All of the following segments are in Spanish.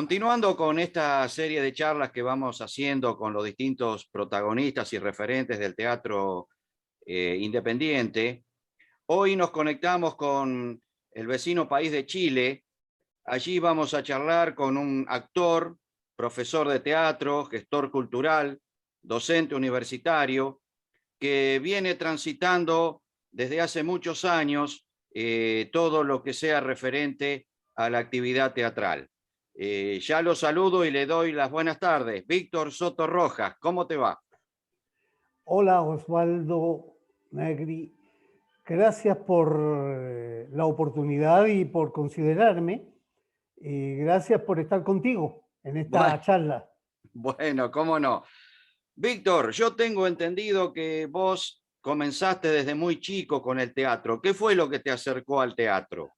Continuando con esta serie de charlas que vamos haciendo con los distintos protagonistas y referentes del teatro independiente, hoy nos conectamos con el vecino país de Chile. Allí vamos a charlar con un actor, profesor de teatro, gestor cultural, docente universitario, que viene transitando desde hace muchos años todo lo que sea referente a la actividad teatral. Ya lo saludo y le doy las buenas tardes. Víctor Soto Rojas, ¿cómo te va? Hola Osvaldo Negri, gracias por la oportunidad y por considerarme. Y gracias por estar contigo en esta Bueno, charla. bueno, cómo no. Víctor, yo tengo entendido que vos comenzaste desde muy chico con el teatro. ¿Qué fue lo que te acercó al teatro?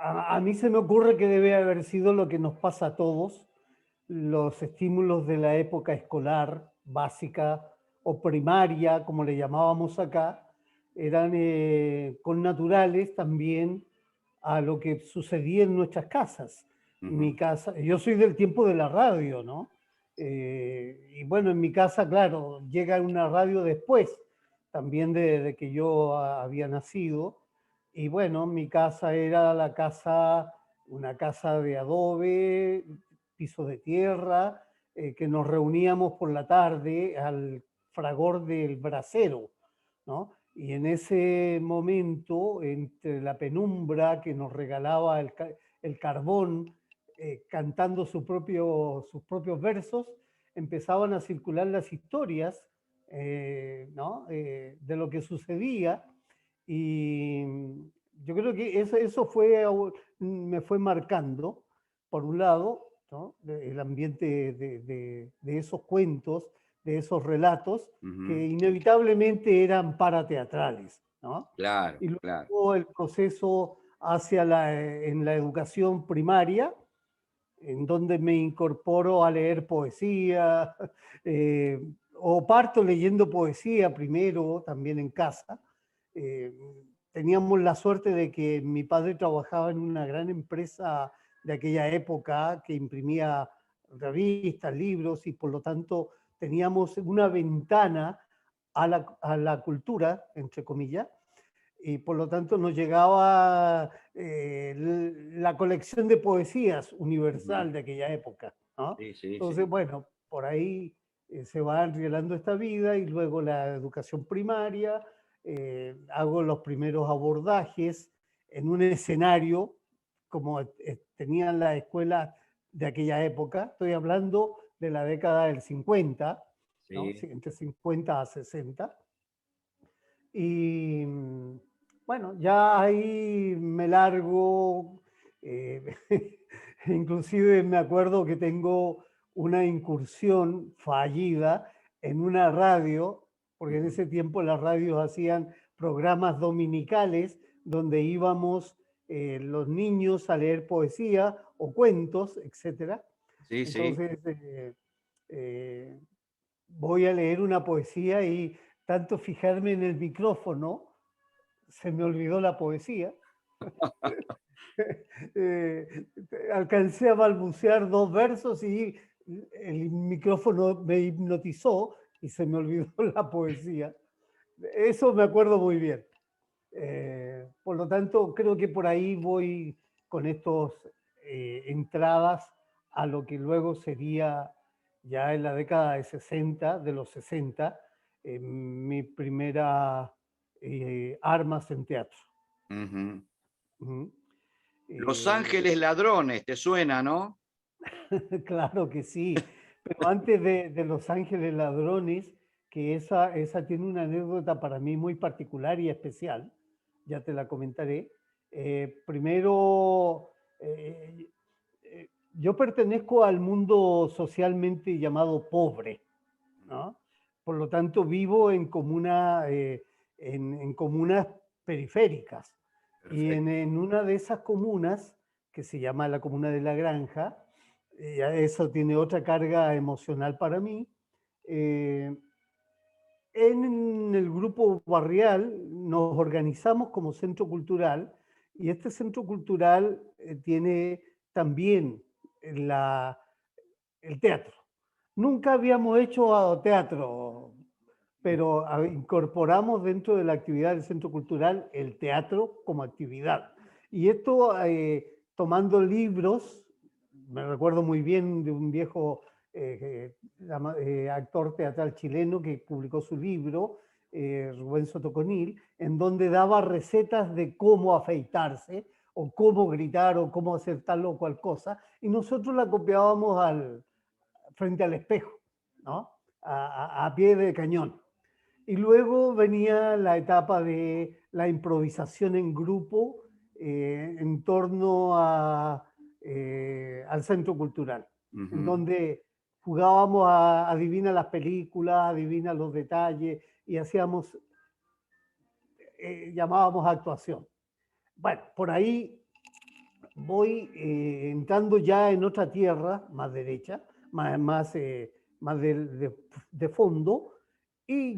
A mí se me ocurre que debe haber sido lo que nos pasa a todos, los estímulos de la época escolar, básica o primaria, como le llamábamos acá, eran connaturales también a lo que sucedía en nuestras casas. Mi Ujú. casa, yo soy del tiempo de la radio, ¿no? Y bueno, en mi casa, claro, llega una radio después, también de que yo había nacido. Y bueno, mi casa era una casa de adobe, piso de tierra, que nos reuníamos por la tarde al fragor del brasero, ¿no? Y en ese momento, entre la penumbra que nos regalaba el carbón, cantando sus propios versos, empezaban a circular las historias, ¿no? De lo que sucedía. Y yo creo que eso me fue marcando, por un lado, ¿no? El ambiente de esos cuentos, de esos relatos, Ujú. que inevitablemente eran parateatrales, ¿no? Claro, Y claro. luego el proceso en la educación primaria, en donde me incorporo a leer poesía, eh, o parto leyendo poesía primero, también en casa. Eh, Teníamos la suerte de que mi padre trabajaba en una gran empresa de aquella época que imprimía revistas, libros, y por lo tanto teníamos una ventana a la cultura, entre comillas, y por lo tanto nos llegaba la colección de poesías Ujú. universal de aquella época, ¿no? Sí, sí, Entonces, sí. bueno, por ahí se va enrielando esta vida, y luego la educación primaria, hago los primeros abordajes en un escenario como tenían las escuelas de aquella época. Estoy hablando de la década del 50, ¿no? Sí. Sí, entre 50 a 60. Y bueno, ya ahí me largo. eh, Inclusive me acuerdo que tengo una incursión fallida en una radio, porque en Ujú. ese tiempo las radios hacían programas dominicales donde íbamos los niños a leer poesía o cuentos, etcétera. Sí, sí. Entonces, eh, voy a leer una poesía y tanto fijarme en el micrófono, se me olvidó la poesía. Eh, Alcancé a balbucear dos versos y el micrófono me hipnotizó y se me olvidó la poesía. Eso me acuerdo muy bien. Por lo tanto, creo que por ahí voy con estos entradas a lo que luego sería ya en la década de 60, de los 60, mi primera armas en teatro. Ujú. Ujú. Los Eh, Ángeles Ladrones, ¿te suena, no? claro que sí, pero antes de Los Ángeles Ladrones, que esa tiene una anécdota para mí muy particular y especial, ya te la comentaré. Primero, yo pertenezco al mundo socialmente llamado pobre, ¿no? Por lo tanto, vivo en comunas periféricas. Y Perfecto. en una de esas comunas, que se llama la Comuna de la Granja, eso tiene otra carga emocional para mí. eh, en el grupo barrial nos organizamos como centro cultural, y este centro cultural tiene también el teatro. Nunca habíamos hecho teatro, pero incorporamos dentro de la actividad del Centro Cultural el teatro como actividad. Y esto tomando libros, me recuerdo muy bien de un viejo actor teatral chileno que publicó su libro, Rubén Sotoconil, en donde daba recetas de cómo afeitarse, o cómo gritar, o cómo hacer tal o cual cosa, y nosotros la copiábamos frente al espejo, ¿no? A pie de cañón. Y luego venía la etapa de la improvisación en grupo en torno al Centro Cultural, en donde jugábamos a adivina las películas, adivina los detalles y hacíamos, llamábamos actuación. Bueno, por ahí voy entrando ya en otra tierra, más derecha, más de fondo, y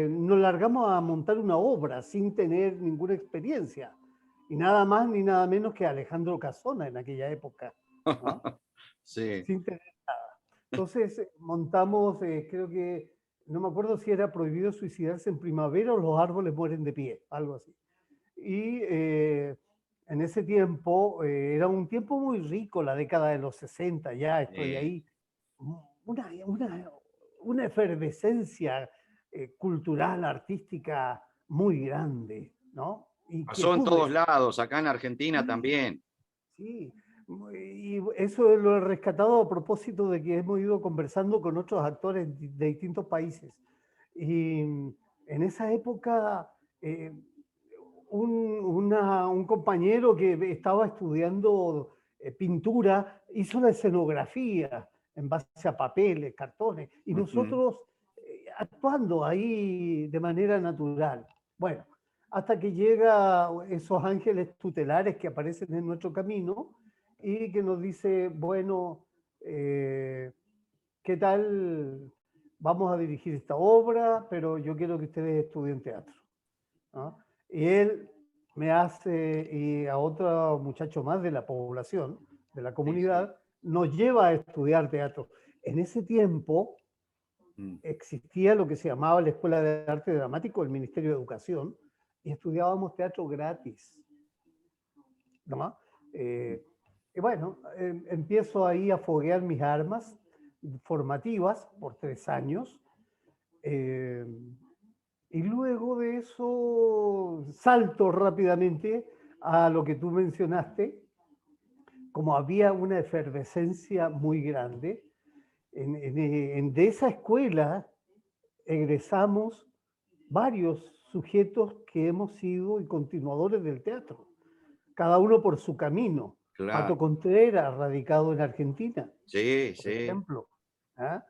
nos largamos a montar una obra sin tener ninguna experiencia, y nada más ni nada menos que Alejandro Casona en aquella época, ¿no? Sí. Sin tener nada. Entonces montamos, creo que, no me acuerdo si era prohibido suicidarse en primavera o los árboles mueren de pie, algo así. Y en ese tiempo, era un tiempo muy rico, la década de los 60, ya estoy ahí, una, una, una efervescencia cultural, artística muy grande, ¿no? Pasó en todos Inquietudes. lados, acá en Argentina Sí, también. sí, y eso lo he rescatado a propósito de que hemos ido conversando con otros actores de distintos países. Y en esa época, un compañero que estaba estudiando pintura hizo la escenografía en base a papeles, cartones, y nosotros actuando ahí de manera natural. Bueno, hasta que llega esos ángeles tutelares que aparecen en nuestro camino y que nos dice, bueno, ¿qué tal? Vamos a dirigir esta obra, pero yo quiero que ustedes estudien teatro, ¿no? Y él me hace, y a otro muchacho más de la población, de la comunidad, nos lleva a estudiar teatro. En ese tiempo existía lo que se llamaba la Escuela de Arte Dramático del Ministerio de Educación, y estudiábamos teatro gratis, ¿no? Y bueno, empiezo ahí a foguear mis armas formativas por 3 años. Y luego de eso salto rápidamente a lo que tú mencionaste, como había una efervescencia muy grande, de esa escuela egresamos varios sujetos que hemos sido y continuadores del teatro, cada uno por su camino. Pato Claro. Contreras, radicado en Argentina, Sí, por sí. ejemplo. ¿Ah?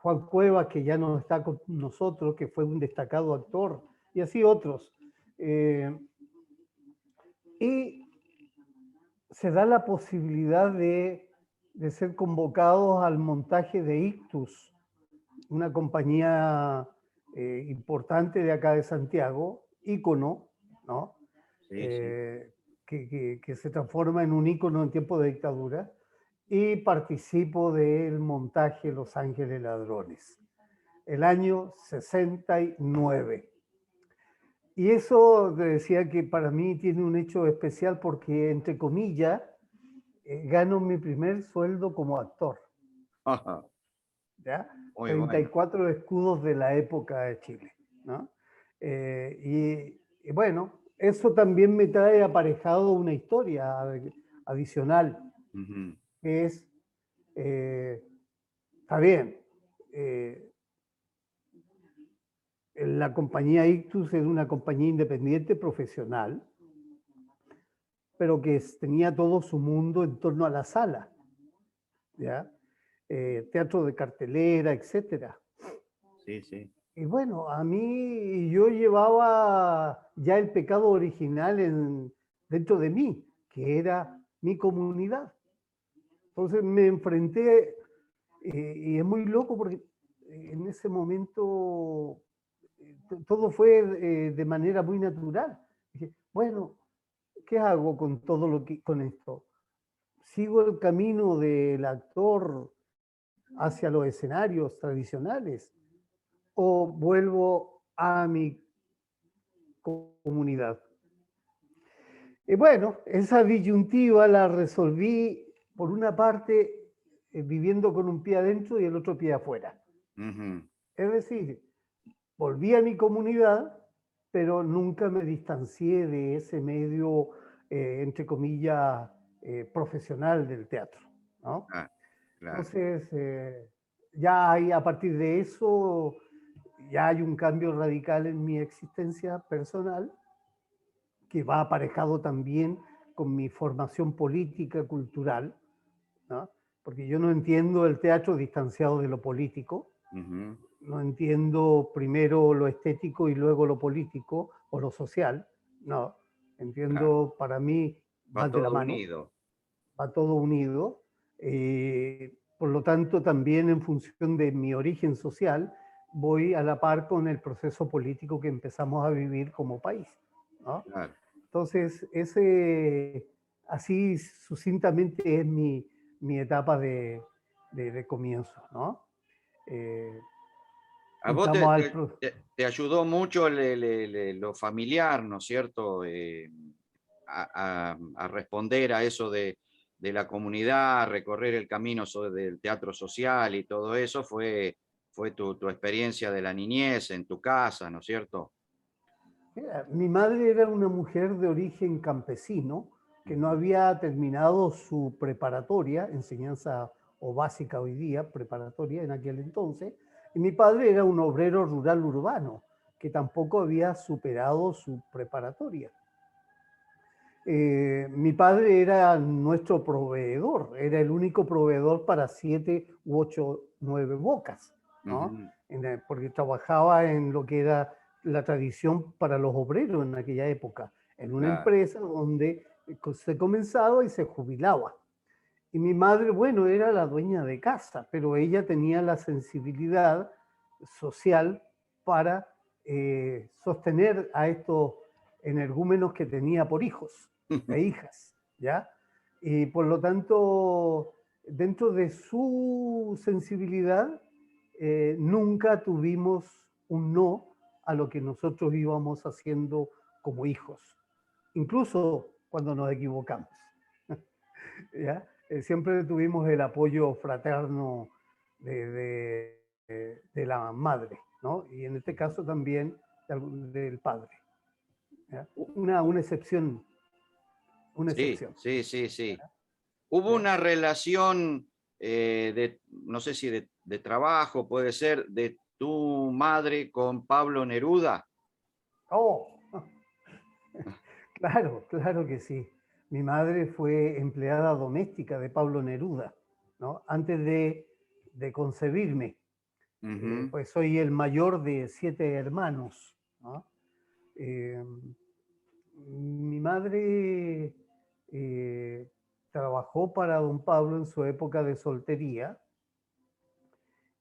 Juan Cuevas, que ya no está con nosotros, que fue un destacado actor, y así otros. Y se da la posibilidad de ser convocados al montaje de Ictus, una compañía importante de acá de Santiago, ícono, ¿no? Sí, sí. Que se transforma en un ícono en tiempo de dictadura, y participo del montaje Los Ángeles Ladrones, el año 69. Y eso te decía que para mí tiene un hecho especial porque, entre comillas, gano mi primer sueldo como actor, ¿ya? Muy bueno. 34 escudos de la época de Chile, ¿no? Y bueno, eso también me trae aparejado una historia adicional, que es, está bien, la compañía Ictus es una compañía independiente profesional, pero que tenía todo su mundo en torno a la sala, ¿ya? Teatro de cartelera, etcétera. Sí, sí. Y bueno, a mí yo llevaba ya el pecado original dentro de mí, que era mi comunidad. Entonces me enfrenté, y es muy loco porque en ese momento todo fue de manera muy natural. Dije, bueno, ¿qué hago con todo con esto? ¿Sigo el camino del actor hacia los escenarios tradicionales o vuelvo a mi comunidad? Y bueno, esa disyuntiva la resolví por una parte viviendo con un pie adentro y el otro pie afuera. Ujú. Es decir, volví a mi comunidad, pero nunca me distancié de ese medio, entre comillas, profesional del teatro, ¿no? Ah, claro. Entonces, ya hay, a partir de eso, ya hay un cambio radical en mi existencia personal, que va aparejado también con mi formación política, cultural, ¿no? Porque yo no entiendo el teatro distanciado de lo político, Ujú. no entiendo primero lo estético y luego lo político o lo social, no, Claro. entiendo, para mí Va van de la todo mano, unido. va todo unido. Por lo tanto, también en función de mi origen social, voy a la par con el proceso político que empezamos a vivir como país, ¿no? Claro. Entonces, así sucintamente es mi etapa de comienzo, ¿no? Eh, A vos Entramos al... te ayudó mucho lo familiar, ¿no es cierto? A responder a eso de la comunidad, recorrer el camino del teatro social y todo eso fue tu experiencia de la niñez en tu casa, ¿no es cierto? Mira, mi madre era una mujer de origen campesino que no Ujú. había terminado su preparatoria, enseñanza o básica hoy día, preparatoria en aquel entonces, y mi padre era un obrero rural urbano que tampoco había superado su preparatoria. Mi padre era nuestro proveedor, era el único proveedor para 7 u 8, 9 bocas, ¿no? Ujú. Porque trabajaba en lo que era la tradición para los obreros en aquella época, en una Claro. empresa donde se comenzaba y se jubilaba. Y mi madre, bueno, era la dueña de casa, pero ella tenía la sensibilidad social para sostener a estos energúmenos que tenía por hijos e hijas, ¿ya? Y por lo tanto, dentro de su sensibilidad, nunca tuvimos un no a lo que nosotros íbamos haciendo como hijos, incluso cuando nos equivocamos. ¿Ya? Siempre tuvimos el apoyo fraterno de la madre, ¿no? Y en este caso también del padre. ¿Ya? Una excepción, una Sí, excepción. sí, sí, sí. Hubo ¿Ya? una relación no sé si de trabajo, puede ser, de tu madre con Pablo Neruda. Oh, claro, claro que sí. Mi madre fue empleada doméstica de Pablo Neruda, ¿no? Antes de concebirme. Ujú. Pues soy el mayor de 7 hermanos, ¿no? Eh, Mi madre trabajó para don Pablo en su época de soltería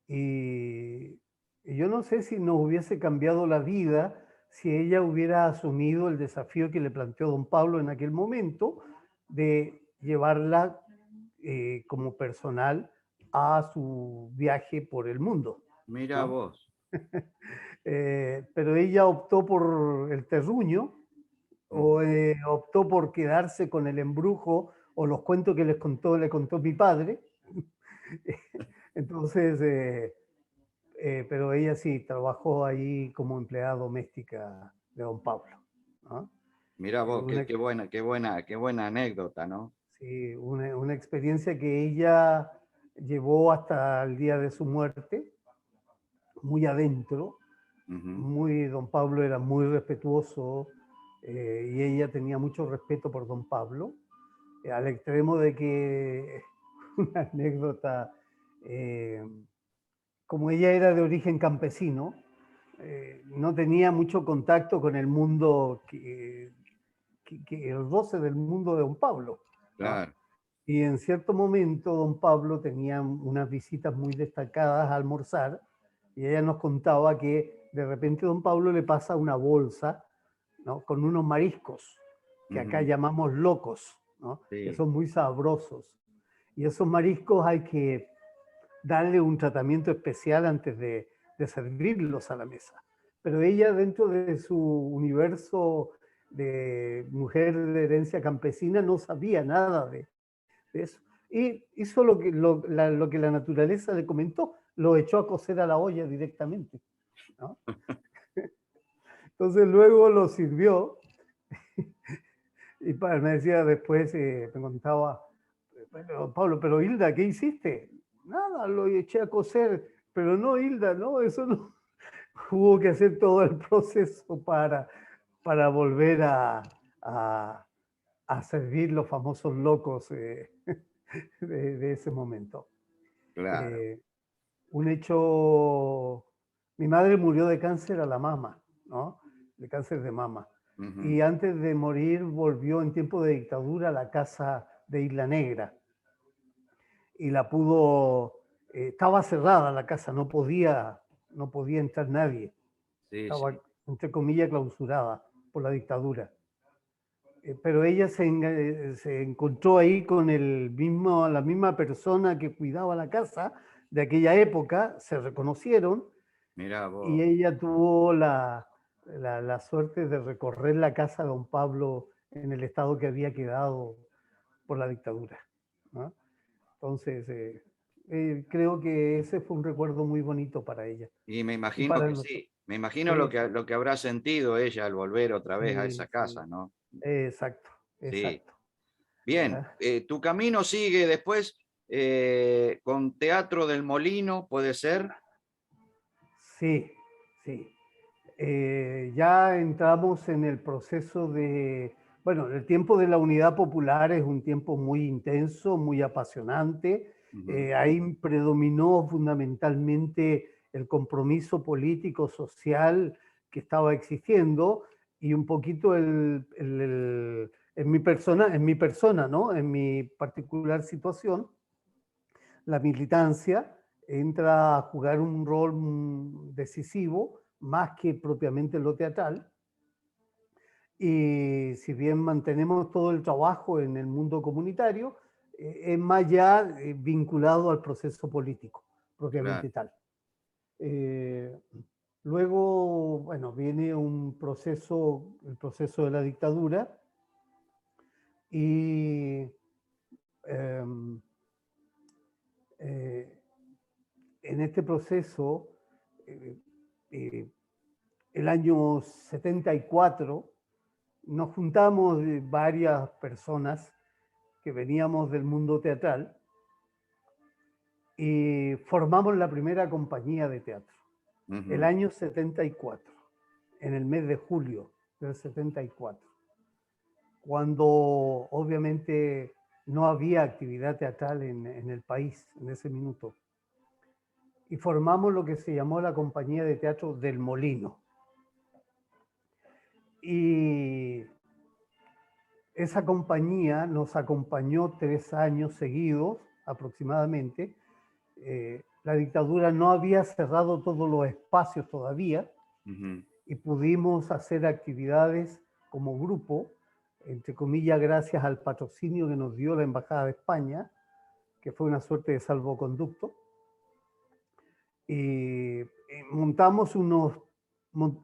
y, y yo no sé si nos hubiese cambiado la vida si ella hubiera asumido el desafío que le planteó don Pablo en aquel momento de llevarla como personal a su viaje por el mundo, Mira ¿no? vos. Pero ella optó por el terruño o Ujú. optó por quedarse con el embrujo o los cuentos que le contó mi padre. Entonces, pero ella sí trabajó ahí como empleada doméstica de don Pablo, ¿no? Mira vos, Una, qué buena anécdota, ¿no? sí, una experiencia que ella llevó hasta el día de su muerte, muy adentro, Ujú. muy, don Pablo era muy respetuoso y ella tenía mucho respeto por don Pablo, al extremo de que una anécdota, eh, como ella era de origen campesino, no tenía mucho contacto con el mundo, el roce del mundo de don Pablo, ¿no? Claro. Y en cierto momento don Pablo tenía unas visitas muy destacadas a almorzar y ella nos contaba que de repente don Pablo le pasa una bolsa, ¿no? Con unos mariscos que acá Ujú. llamamos locos, ¿no? Que Sí. son muy sabrosos. Y esos mariscos hay que darle un tratamiento especial antes de servirlos a la mesa. Pero ella, dentro de su universo de mujer de herencia campesina, no sabía nada de eso. Y hizo lo que la naturaleza le comentó, lo echó a cocer a la olla directamente, ¿no? Entonces luego lo sirvió y me decía después, me contaba, bueno, Pablo, pero Hilda, ¿qué hiciste? Nada, lo eché a cocer, pero no, Hilda, no, eso no. Hubo que hacer todo el proceso para volver a servir los famosos locos de ese momento. Claro. Un hecho, mi madre murió de cáncer a la mama, ¿no? De cáncer de mama. Ujú. Y antes de morir volvió en tiempo de dictadura a la casa de Isla Negra. Y la pudo, estaba cerrada la casa, no podía entrar nadie. Sí, Estaba, sí. entre comillas, clausurada por la dictadura. Pero ella se encontró ahí con la misma persona que cuidaba la casa de aquella época, se reconocieron Mirá y vos. ella tuvo la suerte de recorrer la casa de don Pablo en el estado que había quedado por la dictadura, ¿no? Entonces, creo que ese fue un recuerdo muy bonito para ella Y me y imagino para que nosotros. sí. Me imagino Sí, lo que habrá sentido ella al volver otra vez a sí, esa casa, sí. ¿no? Exacto, Sí. exacto. Bien. ¿Ah? Tu camino sigue después con Teatro del Molino, ¿puede ser? Sí, sí. Ya entramos en el proceso bueno, el tiempo de la Unidad Popular es un tiempo muy intenso, muy apasionante. Ujú. Ahí predominó fundamentalmente el compromiso político, social que estaba existiendo y un poquito en mi persona, ¿no? En mi particular situación, la militancia entra a jugar un rol decisivo, más que propiamente lo teatral. Y si bien mantenemos todo el trabajo en el mundo comunitario, es más ya vinculado al proceso político, Claro. propiamente tal. Eh, Luego, bueno, viene el proceso de la dictadura y eh, eh, en este proceso, eh, eh, el año 74, nos juntamos varias personas que veníamos del mundo teatral y formamos la primera compañía de teatro. El Ujú. año 74, en el mes de julio del 74, cuando obviamente no había actividad teatral en el país en ese minuto. Y formamos lo que se llamó la compañía de teatro del Molino. Y esa compañía nos acompañó 3 años seguidos aproximadamente. La dictadura no había cerrado todos los espacios todavía Ujú. y pudimos hacer actividades como grupo, entre comillas, gracias al patrocinio que nos dio la Embajada de España, que fue una suerte de salvoconducto. Y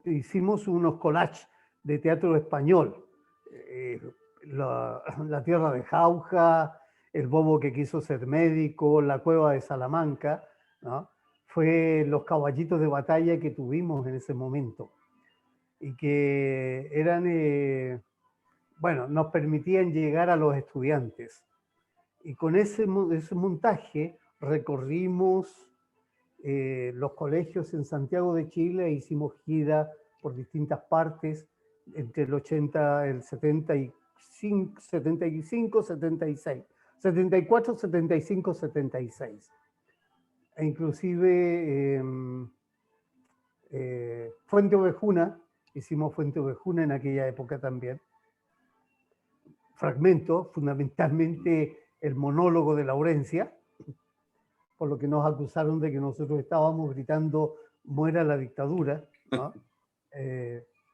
hicimos unos collages de teatro español. Eh, la tierra de Jauja, el bobo que quiso ser médico, la cueva de Salamanca, ¿no? Fue los caballitos de batalla que tuvimos en ese momento y que eran, bueno, nos permitían llegar a los estudiantes. Y con ese montaje recorrimos los colegios en Santiago de Chile e hicimos gira por distintas partes entre el 80, el 75, 75, 76, 74, 75, 76. E inclusive Fuente Ovejuna, hicimos Fuente Ovejuna en aquella época también. Fragmento, fundamentalmente el monólogo de Laurencia, por lo que nos acusaron de que nosotros estábamos gritando muera la dictadura, ¿no?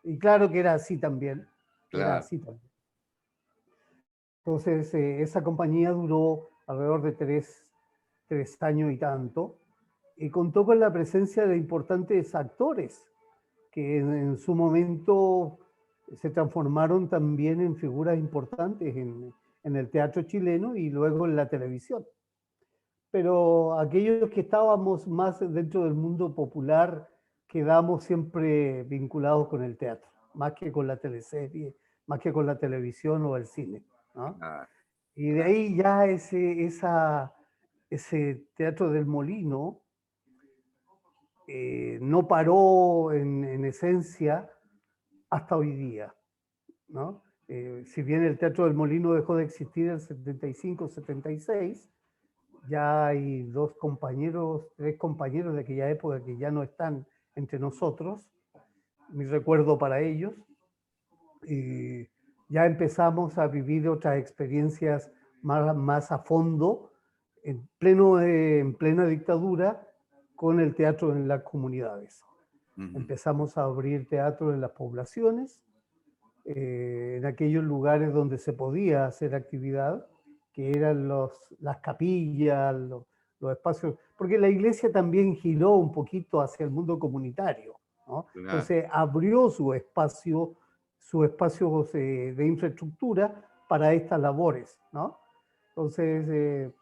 Y claro que era así también, era Claro. así también. Entonces, esa compañía duró alrededor de tres años y tanto, y contó con la presencia de importantes actores que en su momento se transformaron también en figuras importantes en el teatro chileno y luego en la televisión. Pero aquellos que estábamos más dentro del mundo popular quedamos siempre vinculados con el teatro, más que con la teleserie, más que con la televisión o el cine, ¿no? Claro, Y de claro. ahí ya ese Teatro del Molino no paró en esencia hasta hoy día, ¿no? Si bien el Teatro del Molino dejó de existir en el 75-76, ya hay tres compañeros de aquella época que ya no están entre nosotros, mi recuerdo para ellos. Ya empezamos a vivir otras experiencias más a fondo, en plena dictadura, con el teatro en las comunidades. Empezamos a abrir teatro en las poblaciones, en aquellos lugares donde se podía hacer actividad, que eran las capillas, los espacios, porque la iglesia también giró un poquito hacia el mundo comunitario, ¿no? Claro. Entonces abrió sus espacios de infraestructura para estas labores, ¿no? Entonces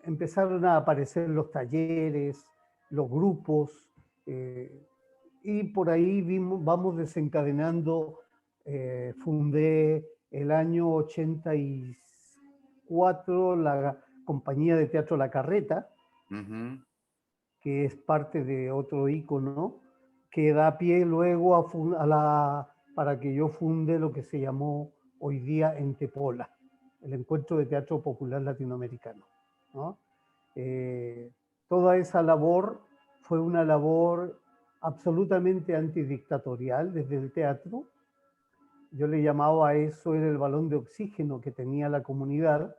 empezaron a aparecer los talleres, los grupos, y por ahí vamos desencadenando. Fundé el año 84 la compañía de teatro La Carreta, que es parte de otro ícono, que da pie luego para que yo funde lo que se llamó hoy día Entepola, el Encuentro de Teatro Popular Latinoamericano, ¿no? Toda esa labor fue una labor absolutamente antidictatorial desde el teatro. Yo le llamaba a eso, era el balón de oxígeno que tenía la comunidad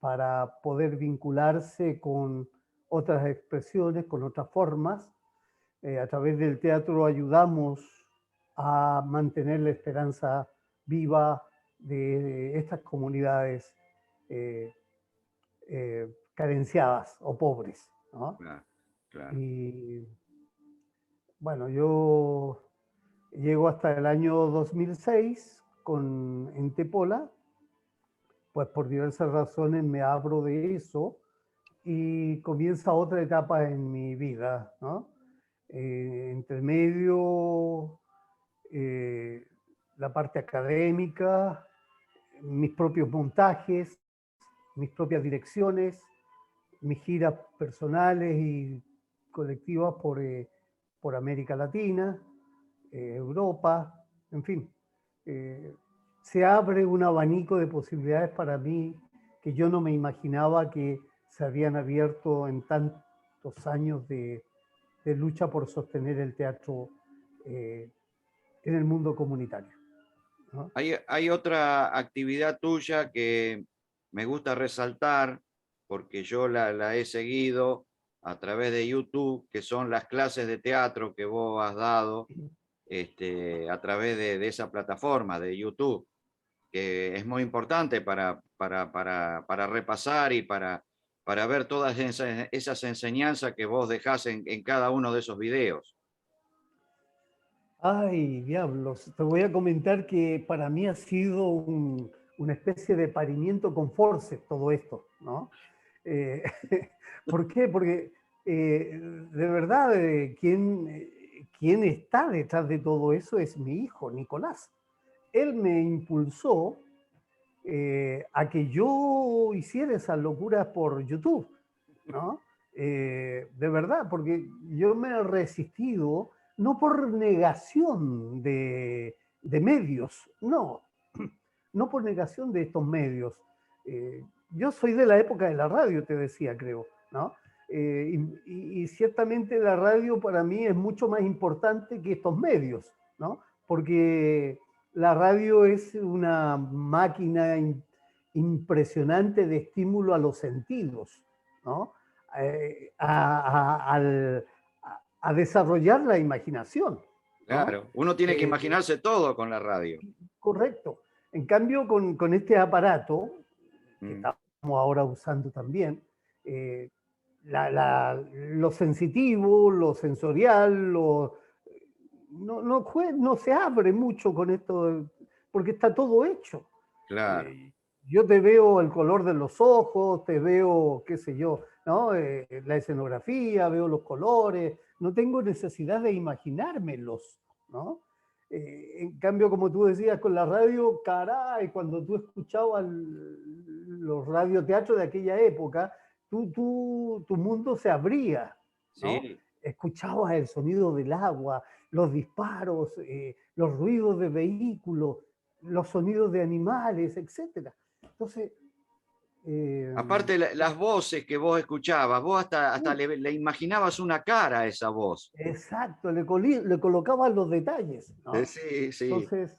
para poder vincularse con otras expresiones, con otras formas. A través del teatro ayudamos a mantener la esperanza viva de estas comunidades carenciadas o pobres, ¿no? Claro, claro. Y bueno, yo llego hasta el año 2006 con Entepola, pues por diversas razones me abro de eso y comienza otra etapa en mi vida, ¿no? Entre medio, eh, la parte académica, mis propios montajes, mis propias direcciones, mis giras personales y colectivas por América Latina, Europa, en fin. Se abre un abanico de posibilidades para mí que yo no me imaginaba que se habían abierto en tantos años de lucha por sostener el teatro en el mundo comunitario, ¿no? Hay otra actividad tuya que me gusta resaltar, porque yo la he seguido a través de YouTube, que son las clases de teatro que vos has dado a través de esa plataforma de YouTube, que es muy importante para repasar y para ver todas esas enseñanzas que vos dejás en cada uno de esos videos. Ay, diablos, te voy a comentar que para mí ha sido una especie de parimiento con forceps todo esto, ¿no? Eh, ¿Por qué? Porque de verdad, quien está detrás de todo eso es mi hijo, Nicolás. Él me impulsó a que yo hiciera esas locuras por YouTube, ¿no? De verdad, porque yo me he resistido, no por negación de medios, no, no por negación de estos medios. Yo soy de la época de la radio, te decía, creo, ¿no? Y ciertamente la radio para mí es mucho más importante que estos medios, ¿no? Porque la radio es una máquina impresionante de estímulo a los sentidos, ¿no? A desarrollar la imaginación, ¿no? Claro, uno tiene que imaginarse todo con la radio. Correcto. En cambio, con este aparato, Mm. estamos ahora usando también, lo sensitivo, lo sensorial, no se abre mucho con esto, porque está todo hecho. Claro. Eh, yo te veo el color de los ojos, te veo, qué sé yo, ¿no? La escenografía, veo los colores, no tengo necesidad de imaginármelos, ¿no? En cambio, como tú decías con la radio, caray, cuando tú escuchabas los radioteatros de aquella época, tu mundo se abría, ¿no? Sí. Escuchabas el sonido del agua, los disparos, los ruidos de vehículos, los sonidos de animales, etcétera. Entonces, Aparte, las voces que vos escuchabas, vos hasta uh, le imaginabas una cara a esa voz. exacto, le colocaban los detalles, ¿no? Sí, sí, Entonces,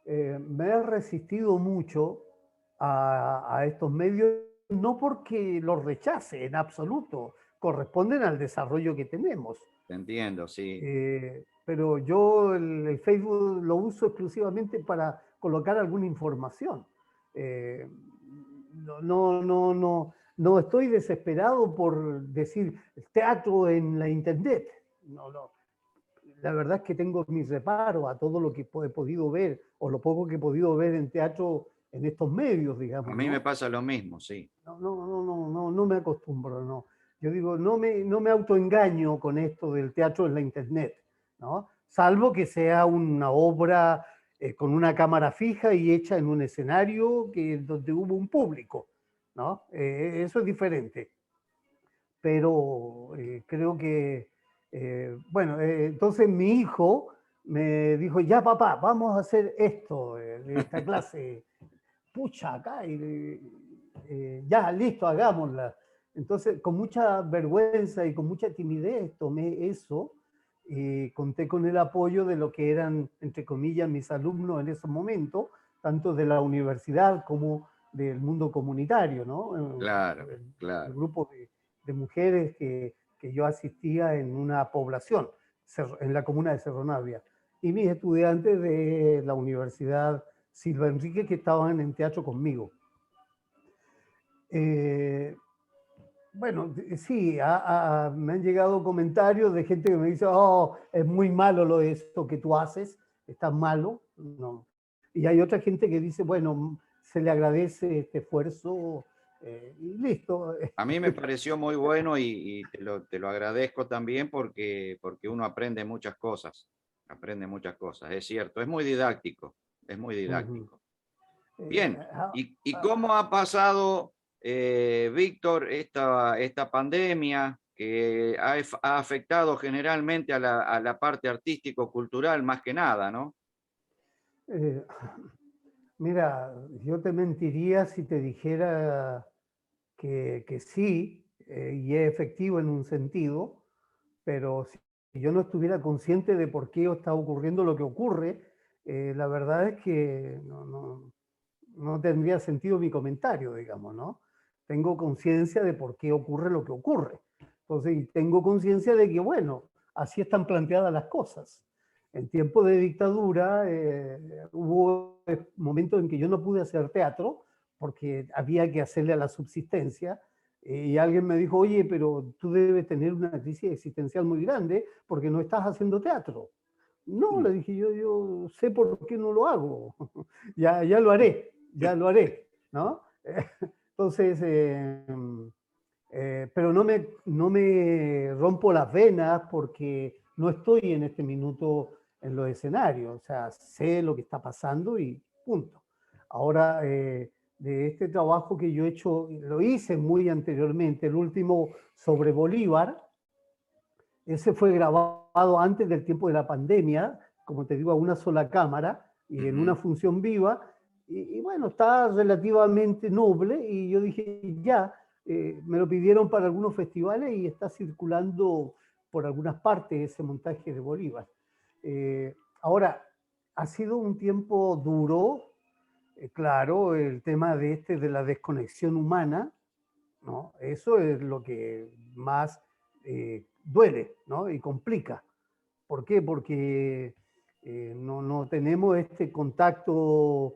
me he resistido mucho a estos medios, no porque los rechace en absoluto, corresponden al desarrollo que tenemos. te entiendo, sí. Pero yo el Facebook lo uso exclusivamente para colocar alguna información. Eh, no estoy desesperado por decir teatro en la internet. No, no. La verdad es que tengo mis reparos a todo lo que he podido ver o lo poco que he podido ver en teatro en estos medios, A digamos, mí me ¿no? pasa lo mismo, sí. No me acostumbro, no. Yo digo, no me autoengaño con esto del teatro en la internet, ¿no? Salvo que sea una obra con una cámara fija y hecha en un escenario donde hubo un público, ¿no? Eso es diferente. Pero creo que, bueno, entonces mi hijo me dijo, ya papá, vamos a hacer esto, esta clase pucha, acá, ya, listo, hagámosla. Entonces, con mucha vergüenza y con mucha timidez tomé eso y conté con el apoyo de lo que eran, entre comillas, mis alumnos en ese momento, tanto de la universidad como del mundo comunitario, ¿no? Claro, El claro. grupo de mujeres que yo asistía en una población, en la comuna de Cerro Navia, y mis estudiantes de la Universidad Silva Enrique que estaban en teatro conmigo. Eh, bueno, sí, me han llegado comentarios de gente que me dice, oh, es muy malo lo de esto que tú haces, está malo. No. Y hay otra gente que dice, bueno, se le agradece este esfuerzo y listo. A mí me pareció muy bueno y te lo agradezco también porque uno aprende muchas cosas, es cierto, es muy didáctico, es muy Uh -huh. didáctico. eh, Bien, ah, y ah, cómo ha pasado, Víctor, esta pandemia que ha afectado generalmente a la parte artístico-cultural más que nada, ¿no? eh, mira, yo te mentiría si te dijera que sí, y es efectivo en un sentido, pero si yo no estuviera consciente de por qué está ocurriendo lo que ocurre, la verdad es que no tendría sentido mi comentario, digamos, ¿no? Tengo conciencia de por qué ocurre lo que ocurre. Entonces, y tengo conciencia de que, bueno, así están planteadas las cosas. En tiempo de dictadura hubo momentos en que yo no pude hacer teatro porque había que hacerle a la subsistencia y alguien me dijo, oye, pero tú debes tener una crisis existencial muy grande porque no estás haciendo teatro. No, le dije yo sé por qué no lo hago. Ya ya lo haré, ¿no? Entonces, pero no me rompo las venas porque no estoy en este minuto en los escenarios, o sea, sé lo que está pasando y punto. Ahora, de este trabajo que yo he hecho, lo hice muy anteriormente, el último sobre Bolívar, ese fue grabado antes del tiempo de la pandemia, como te digo, a una sola cámara y en una Ujú. función viva. Y bueno, está relativamente noble y yo dije, ya, me lo pidieron para algunos festivales y está circulando por algunas partes ese montaje de Bolívar. Ahora, ha sido un tiempo duro, claro, el tema de la desconexión humana, ¿no? Eso es lo que más duele, ¿no? Y complica. ¿Por qué? Porque no tenemos este contacto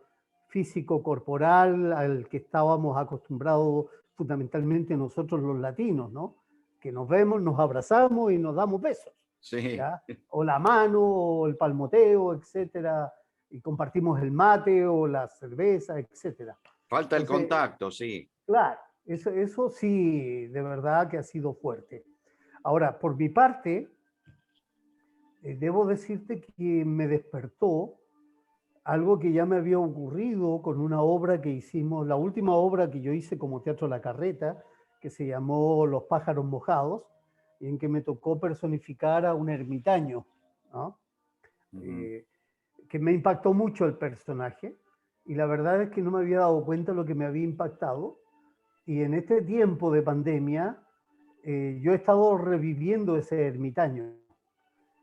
físico-corporal al que estábamos acostumbrados fundamentalmente nosotros los latinos, ¿no? Que nos vemos, nos abrazamos y nos damos besos, Sí. ¿ya? O la mano, o el palmoteo, etcétera, y compartimos el mate o la cerveza, etcétera. Falta el Entonces, contacto, sí. claro, eso sí, de verdad que ha sido fuerte. Ahora, por mi parte, debo decirte que me despertó algo que ya me había ocurrido con una obra que hicimos, la última obra que yo hice como Teatro La Carreta, que se llamó Los pájaros mojados, y en que me tocó personificar a un ermitaño, ¿no? Ujú. Que me impactó mucho el personaje, y la verdad es que no me había dado cuenta de lo que me había impactado, y en este tiempo de pandemia, yo he estado reviviendo ese ermitaño.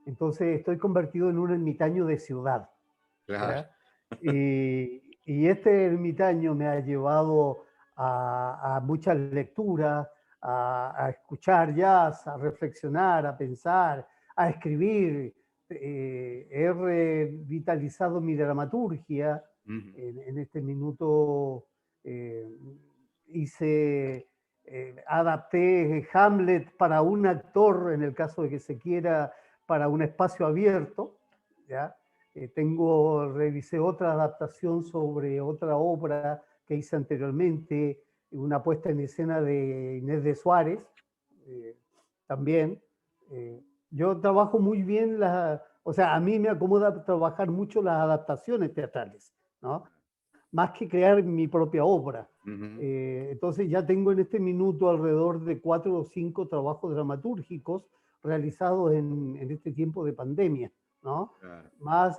Entonces estoy convertido en un ermitaño de ciudad. Claro. ¿Ya? Y este ermitaño me ha llevado a muchas lecturas, a escuchar jazz, a reflexionar, a pensar, a escribir. He revitalizado mi dramaturgia. Ujú. En este minuto hice, adapté Hamlet para un actor, en el caso de que se quiera, para un espacio abierto, ¿ya? Revisé otra adaptación sobre otra obra que hice anteriormente, una puesta en escena de Inés de Suárez, eh, también. Eh, yo trabajo muy bien, o sea, a mí me acomoda trabajar mucho las adaptaciones teatrales, ¿no? Más que crear mi propia obra. Ujú. Entonces ya tengo en este minuto alrededor de 4 o 5 trabajos dramatúrgicos realizados en este tiempo de pandemia, ¿no? Claro. Más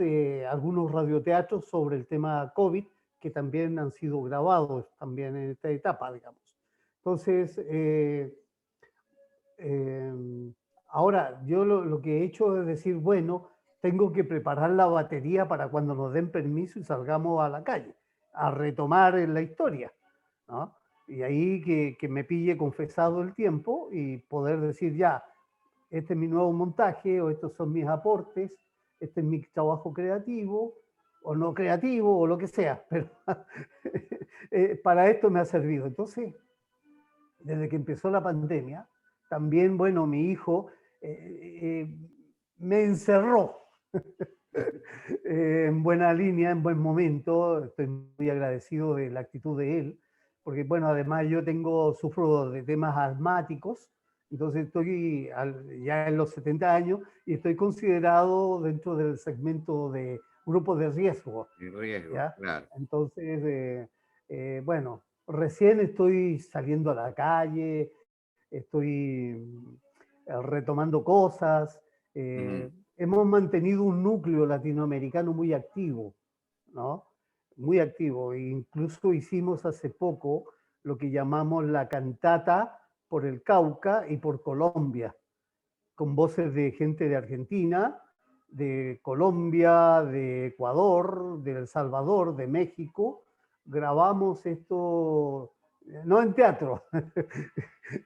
algunos radioteatros sobre el tema COVID que también han sido grabados también en esta etapa, digamos. Entonces, eh, ahora yo lo que he hecho es decir, bueno, tengo que preparar la batería para cuando nos den permiso y salgamos a la calle, a retomar la historia, ¿no? Y ahí que me pille confesado el tiempo y poder decir ya, este es mi nuevo montaje o estos son mis aportes, este es mi trabajo creativo o no creativo o lo que sea, pero para esto me ha servido. Entonces, desde que empezó la pandemia, también, bueno, mi hijo me encerró en buena línea, en buen momento. Estoy muy agradecido de la actitud de él, porque, bueno, además yo sufro de temas asmáticos, entonces estoy ya en los 70 años y estoy considerado dentro del segmento de grupos de riesgo, El riesgo, ¿ya? claro. Entonces, bueno, recién estoy saliendo a la calle, estoy retomando cosas. Ujú. Hemos mantenido un núcleo latinoamericano muy activo, ¿no? Muy activo. E incluso hicimos hace poco lo que llamamos la cantata por el Cauca y por Colombia, con voces de gente de Argentina, de Colombia, de Ecuador, de El Salvador, de México. Grabamos esto, no en teatro,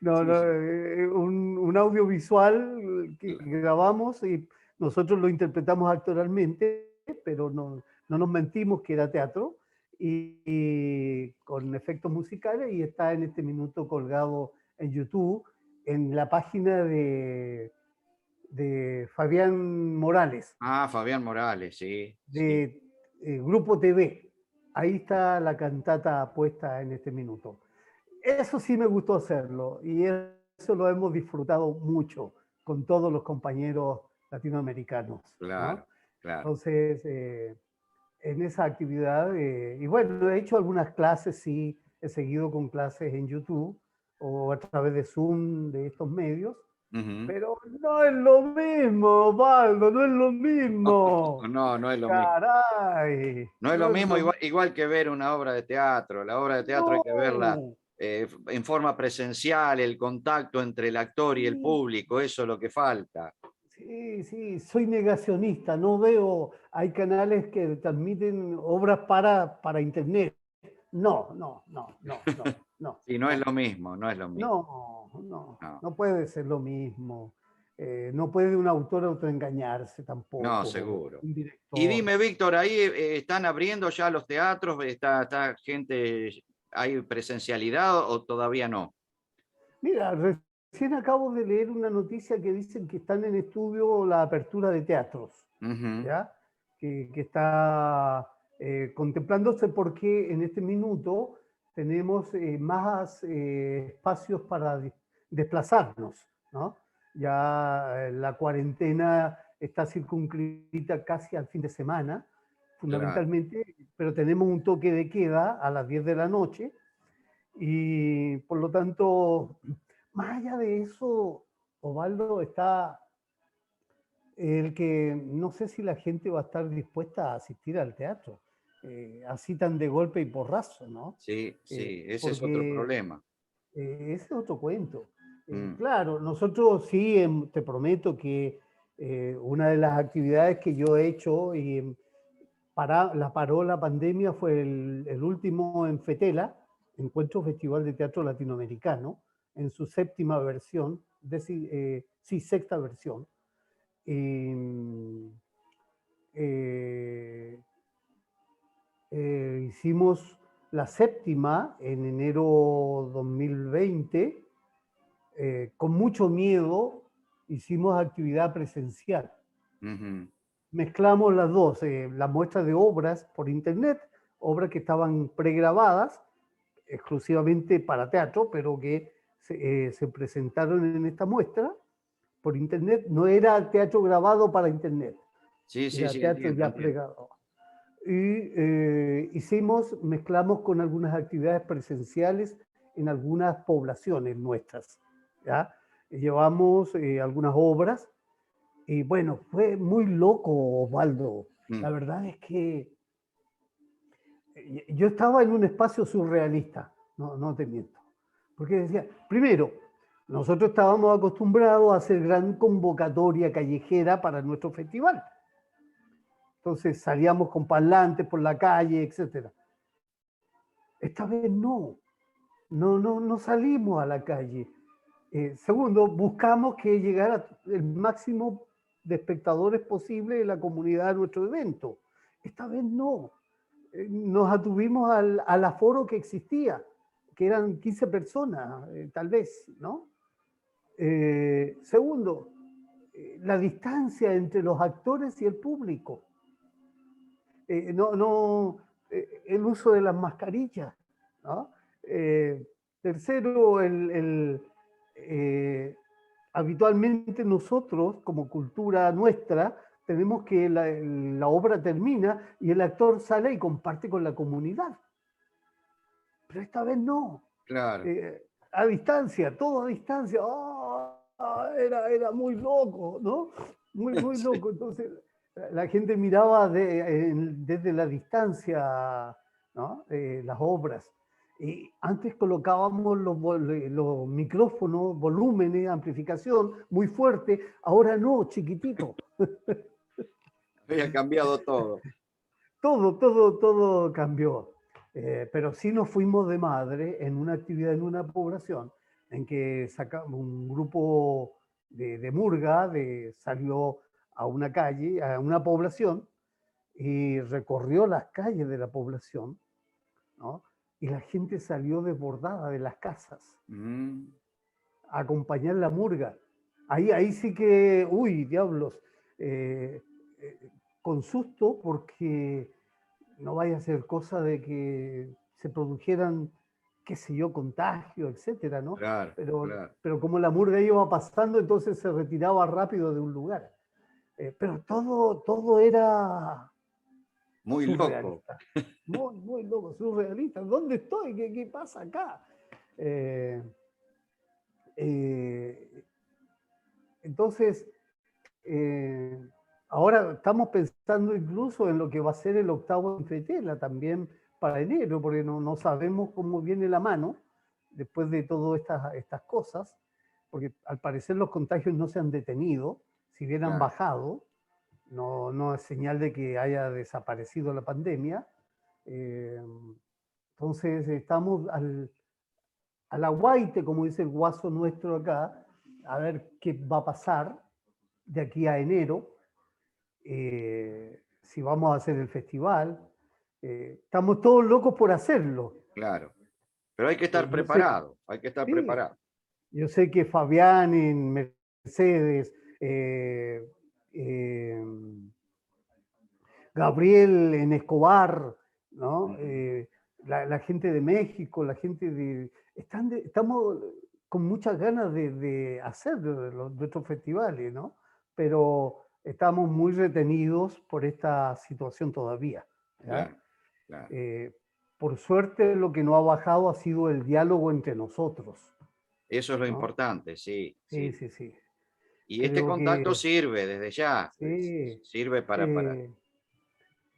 no, Sí, no, sí. un audiovisual que grabamos y nosotros lo interpretamos actoralmente, pero no nos mentimos que era teatro y con efectos musicales y está en este minuto colgado en YouTube en la página de Fabián Morales, Ah, Fabián Morales, sí, sí. de Grupo TV. Ahí está la cantata puesta en este minuto. Eso sí me gustó hacerlo y eso lo hemos disfrutado mucho con todos los compañeros latinoamericanos, Claro, ¿no? claro. Entonces, en esa actividad, y bueno, he hecho algunas clases, sí, he seguido con clases en YouTube o a través de Zoom, de estos medios, Ujú. pero no es lo mismo, Osvaldo, no es lo mismo. No, no es lo mismo. Caray, No es lo no es mismo, lo igual que ver una obra de teatro. La obra de teatro hay que verla No, en forma presencial, el contacto entre el actor y el sí, público, eso es lo que falta. sí, sí, soy negacionista, no veo, hay canales que transmiten obras para internet. No, no, no, no, no, no, Sí, no es no, lo mismo, no es lo mismo. no, no, No. no puede ser lo mismo. No puede un autor autoengañarse No, tampoco, como seguro. un Y director. dime, Víctor, ahí están abriendo ya los teatros, está gente, ¿hay presencialidad o todavía no? Mira, recién acabo de leer una noticia que dicen que están en estudio la apertura de teatros, Ujú, ¿ya? Que está contemplándose porque en este minuto tenemos más espacios para desplazarnos, ¿no? Ya la cuarentena está circunscrita casi al fin de semana, claro. fundamentalmente, pero tenemos un toque de queda a las 10 de la noche y por lo tanto, más allá de eso, Osvaldo, está el que no sé si la gente va a estar dispuesta a asistir al teatro, así tan de golpe y porrazo, ¿no? Sí, sí, ese es otro Porque problema. ese es otro cuento. Mm, Claro, nosotros sí, te prometo que una de las actividades que yo he hecho y paró la pandemia fue el último en Fetela, Encuentro Festival de Teatro Latinoamericano, en su séptima versión, sí, sexta versión. Y, eh, hicimos la séptima en enero 2020, con mucho miedo hicimos actividad presencial. ujú. Mezclamos las dos, la muestra de obras por internet, obras que estaban pregrabadas exclusivamente para teatro, pero que se presentaron en esta muestra por internet. No era teatro grabado para internet, Sí, sí, era sí, teatro entiendo, ya entiendo. pregrabado. Y mezclamos con algunas actividades presenciales en algunas poblaciones nuestras, ¿ya? Llevamos algunas obras y bueno, fue muy loco, Osvaldo. La Mm, verdad es que yo estaba en un espacio surrealista, no te miento. Porque decía, primero, nosotros estábamos acostumbrados a hacer gran convocatoria callejera para nuestro festival. Entonces salíamos con parlantes por la calle, etcétera. Esta vez no salimos a la calle. Segundo, buscamos que llegara el máximo de espectadores posible de la comunidad a nuestro evento. Esta vez no. Nos atuvimos al aforo que existía, que eran 15 personas, tal vez, ¿no? Segundo, la distancia entre los actores y el público. El uso de las mascarillas, ¿no? Eh, tercero, habitualmente nosotros, como cultura nuestra, tenemos que la obra termina y el actor sale y comparte con la comunidad. Pero esta vez no. claro. A distancia, todo a distancia. ¡Oh! Era muy loco, ¿no? Muy Sí. loco. Entonces, la gente miraba desde la distancia, ¿no? Las obras. Y antes colocábamos los micrófonos, volúmenes, amplificación muy fuerte, ahora no, chiquitito. Había cambiado todo. Todo cambió. Pero sí nos fuimos de madre en una actividad en una población en que un grupo de murga salió a una calle, a una población, y recorrió las calles de la población, ¿no? Y la gente salió desbordada de las casas Mm, a acompañar la murga. Ahí sí que, uy, diablos, eh, eh, con susto porque no vaya a ser cosa de que se produjeran, qué sé yo, contagios, etcétera, ¿no? claro, Pero, claro. pero como la murga iba pasando, entonces se retiraba rápido de un lugar. Pero todo era Muy loco. surrealista, muy loco, surrealista. ¿Dónde estoy? ¿Qué pasa acá? Eh, eh, entonces, eh, ahora estamos pensando incluso en lo que va a ser el octavo en Fetela también para enero, porque no sabemos cómo viene la mano después de todas estas cosas, porque al parecer los contagios no se han detenido, si bien han Claro. bajado, no es señal de que haya desaparecido la pandemia. Eh, entonces estamos al aguaite, como dice el guaso nuestro acá, a ver qué va a pasar. de aquí a enero, si vamos a hacer el festival. Estamos todos locos por hacerlo. claro. Pero hay que estar Yo sé, preparado, hay que estar sí, preparado. yo sé que Fabián en Mercedes, eh, eh, Gabriel en Escobar, ¿no? La gente de México, la gente de... estamos con muchas ganas de hacer de estos festivales, ¿no? Pero estamos muy retenidos por esta situación todavía, ¿ya? Claro, claro. Eh, por suerte, lo que no ha bajado ha sido el diálogo entre nosotros, Eso es lo ¿no? importante, sí, Sí, sí. sí, sí. Y este Creo contacto que sirve desde ya, sí. sirve para, eh,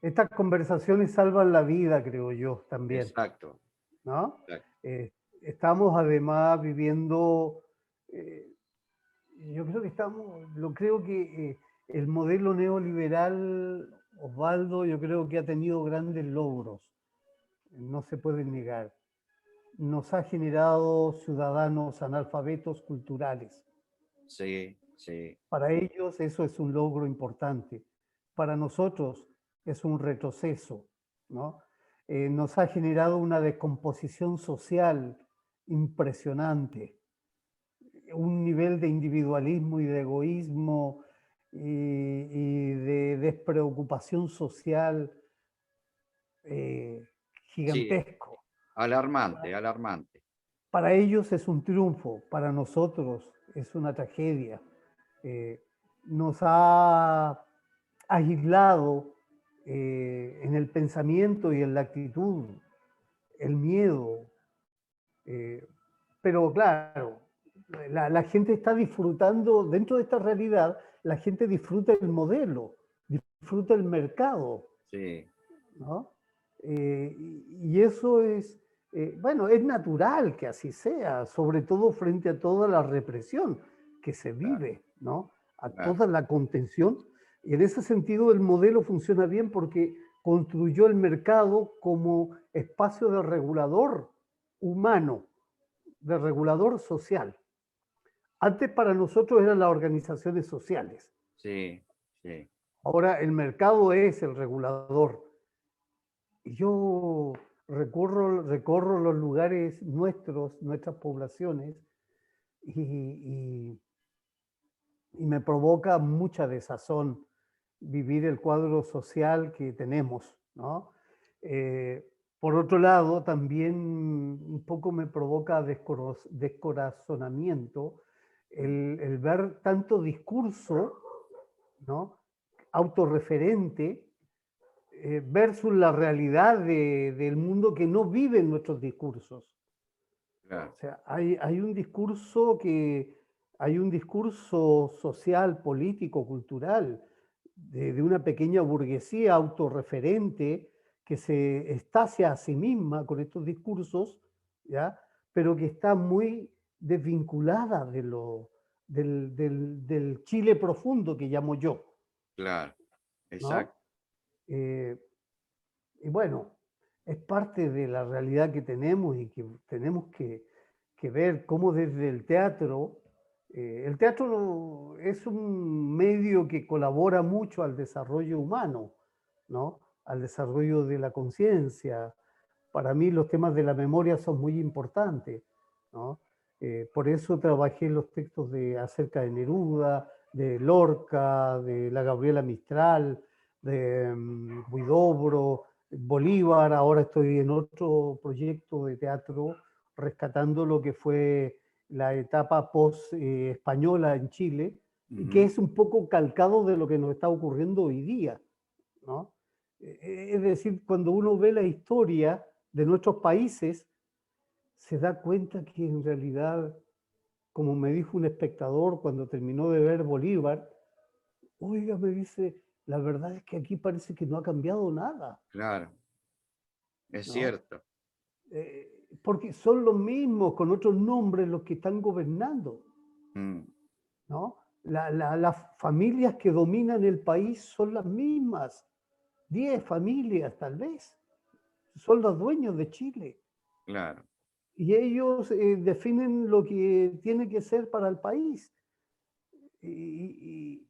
Estas conversaciones salvan la vida, creo yo, también, exacto, ¿no? exacto. Estamos además viviendo, eh, yo creo que creo que el modelo neoliberal, Osvaldo, yo creo que ha tenido grandes logros, no se pueden negar. Nos ha generado ciudadanos analfabetos culturales. Sí, sí, Para ellos eso es un logro importante. Para nosotros es un retroceso, ¿no? Nos ha generado una descomposición social impresionante, un nivel de individualismo y de egoísmo y de despreocupación social eh, sí, gigantesco. alarmante, alarmante. Para ellos es un triunfo, para nosotros es una tragedia. Eh, Nos ha aislado en el pensamiento y en la actitud, el miedo. eh, pero claro, la gente está disfrutando, dentro de esta realidad, la gente disfruta el modelo, disfruta el mercado, Sí, ¿no? Y eso es, bueno, es natural que así sea, sobre todo frente a toda la represión que se claro, vive, ¿no? A claro, toda la contención. Y en ese sentido el modelo funciona bien porque construyó el mercado como espacio de regulador humano, de regulador social. Antes para nosotros eran las organizaciones sociales, sí, sí. ahora el mercado es el regulador. Y yo recorro los lugares nuestros, nuestras poblaciones, y, y me provoca mucha desazón vivir el cuadro social que tenemos, ¿no? Eh, por otro lado, también un poco me provoca descorazonamiento el ver tanto discurso, ¿no? Autorreferente versus la realidad del mundo que no vive en nuestros discursos. Claro, O sea, hay un discurso social, político, cultural, de una pequeña burguesía autorreferente que se estacia a sí misma con estos discursos, ¿ya? Pero que está muy desvinculada del Chile profundo que llamo yo, claro, exacto. ¿no? Eh, y bueno, es parte de la realidad que tenemos y que tenemos que ver cómo desde el teatro es un medio que colabora mucho al desarrollo humano, ¿no? Al desarrollo de la conciencia. Para mí los temas de la memoria son muy importantes, ¿no? Por eso trabajé en los textos acerca de Neruda, de Lorca, de la Gabriela Mistral, de Huidobro, Bolívar. Ahora estoy en otro proyecto de teatro rescatando lo que fue la etapa post-española en Chile, y que Ujú, es un poco calcado de lo que nos está ocurriendo hoy día, ¿no? Es decir, cuando uno ve la historia de nuestros países, se da cuenta que en realidad, como me dijo un espectador cuando terminó de ver Bolívar, oiga, me dice, la verdad es que aquí parece que no ha cambiado nada, claro, es ¿no? cierto. Porque son los mismos, con otros nombres, los que están gobernando, Mm, ¿no? Las familias que dominan el país son las mismas, 10 familias tal vez, son los dueños de Chile. claro, Y ellos definen lo que tiene que ser para el país. Y,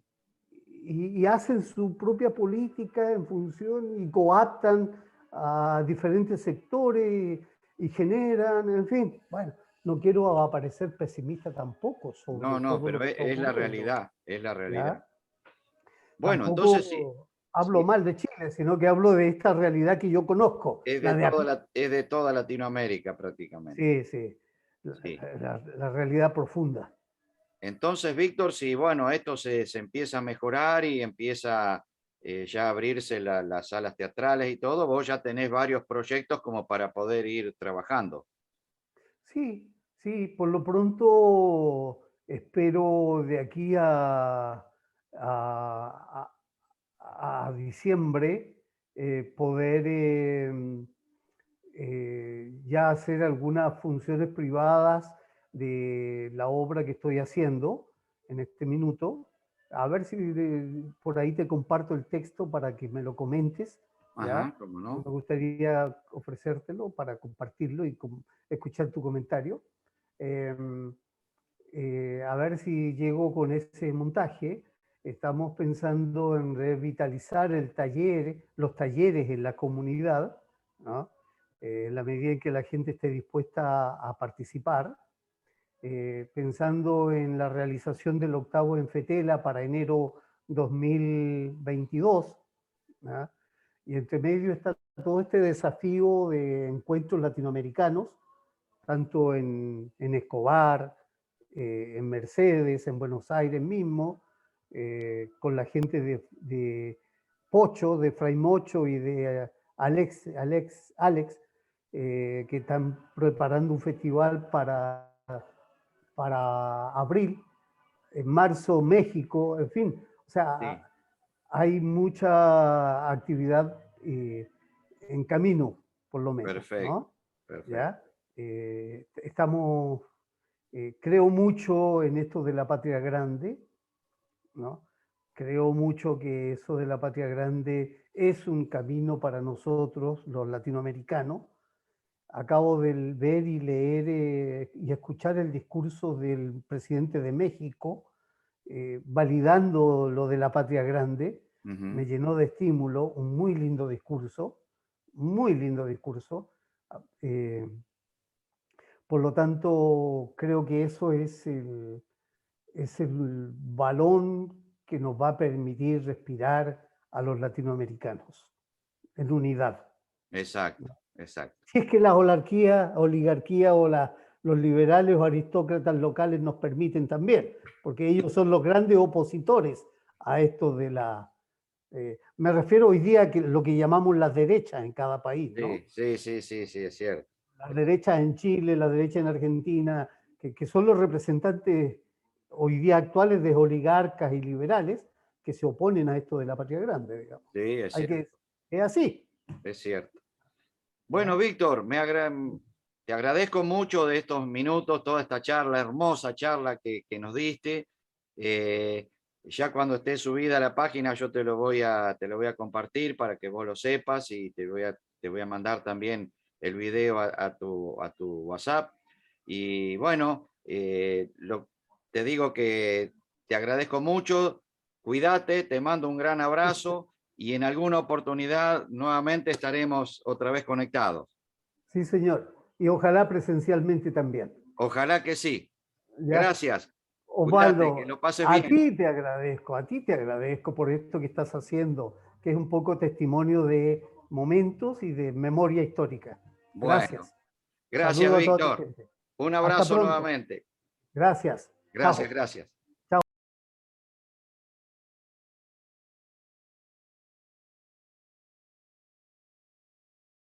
y hacen su propia política en función y coaptan a diferentes sectores y generan, en fin, bueno, no quiero aparecer pesimista tampoco sobre No, no, todo pero lo que está es la ocurriendo, realidad, es la realidad. ¿ya? Bueno, entonces sí, Tampoco hablo sí, mal de Chile, sino que hablo de esta realidad que yo conozco, la de aquí. es de toda Latinoamérica prácticamente. Sí, sí, Sí. la realidad profunda. Entonces, Víctor, si bueno, esto se empieza a mejorar y empieza ya a abrirse las salas teatrales y todo, vos ya tenés varios proyectos como para poder ir trabajando. Sí, sí, por lo pronto espero de aquí a- a diciembre poder ya hacer algunas funciones privadas de la obra que estoy haciendo en este minuto. A ver si por ahí te comparto el texto para que me lo comentes, Ajá, ¿ya? ¿cómo Me no? gustaría ofrecértelo para compartirlo y escuchar tu comentario. Eh, a ver si llego con ese montaje. Estamos pensando en revitalizar el taller, los talleres en la comunidad, ¿no? En la medida en que la gente esté dispuesta a participar, pensando en la realización del octavo en Fetela para enero 2022, ¿no? Y entre medio está todo este desafío de encuentros latinoamericanos, tanto en Escobar, en Mercedes, en Buenos Aires mismo, con la gente de Pocho, de Fray Mocho y de Alex, que están preparando un festival para abril, en marzo México, en fin, o sea, Sí, hay mucha actividad en camino, por lo menos, perfecto, ¿no? perfecto. ¿Ya? Estamos, creo mucho en esto de la patria grande, ¿no? Creo mucho que eso de la patria grande es un camino para nosotros, los latinoamericanos. Acabo de ver y leer y escuchar el discurso del presidente de México, validando lo de la patria grande. Ujú. Me llenó de estímulo, un muy lindo discurso, muy lindo discurso. Eh, por lo tanto, creo que eso es el balón que nos va a permitir respirar a los latinoamericanos en unidad. Exacto, exacto. Si es que la oligarquía o los liberales o aristócratas locales nos permiten también, porque ellos son los grandes opositores a esto de la... me refiero hoy día a lo que llamamos las derechas en cada país, ¿no? Sí, sí, sí, sí, sí, es cierto. Las derechas en Chile, las derechas en Argentina, que son los representantes hoy día actuales de oligarcas y liberales que se oponen a esto de la patria grande, digamos. Sí, es Hay cierto, que, es así, es cierto. Bueno, ¿ya? Víctor, te agradezco mucho de estos minutos, toda esta charla, hermosa charla que nos diste. Ya cuando esté subida a la página, yo te lo voy a compartir para que vos lo sepas y te voy a mandar también el video a tu WhatsApp. Y bueno, te digo que te agradezco mucho, cuídate, te mando un gran abrazo y en alguna oportunidad nuevamente estaremos otra vez conectados. Sí, señor. Y ojalá presencialmente también. Ojalá que sí. ¿Ya? Gracias. Cuídate, que Osvaldo, lo pases bien. a ti te agradezco por esto que estás haciendo, que es un poco testimonio de momentos y de memoria histórica. Bueno, Gracias. gracias, Saludo a toda tu Víctor. gente. Un Hasta abrazo pronto. nuevamente. Gracias. Gracias, Chao. gracias.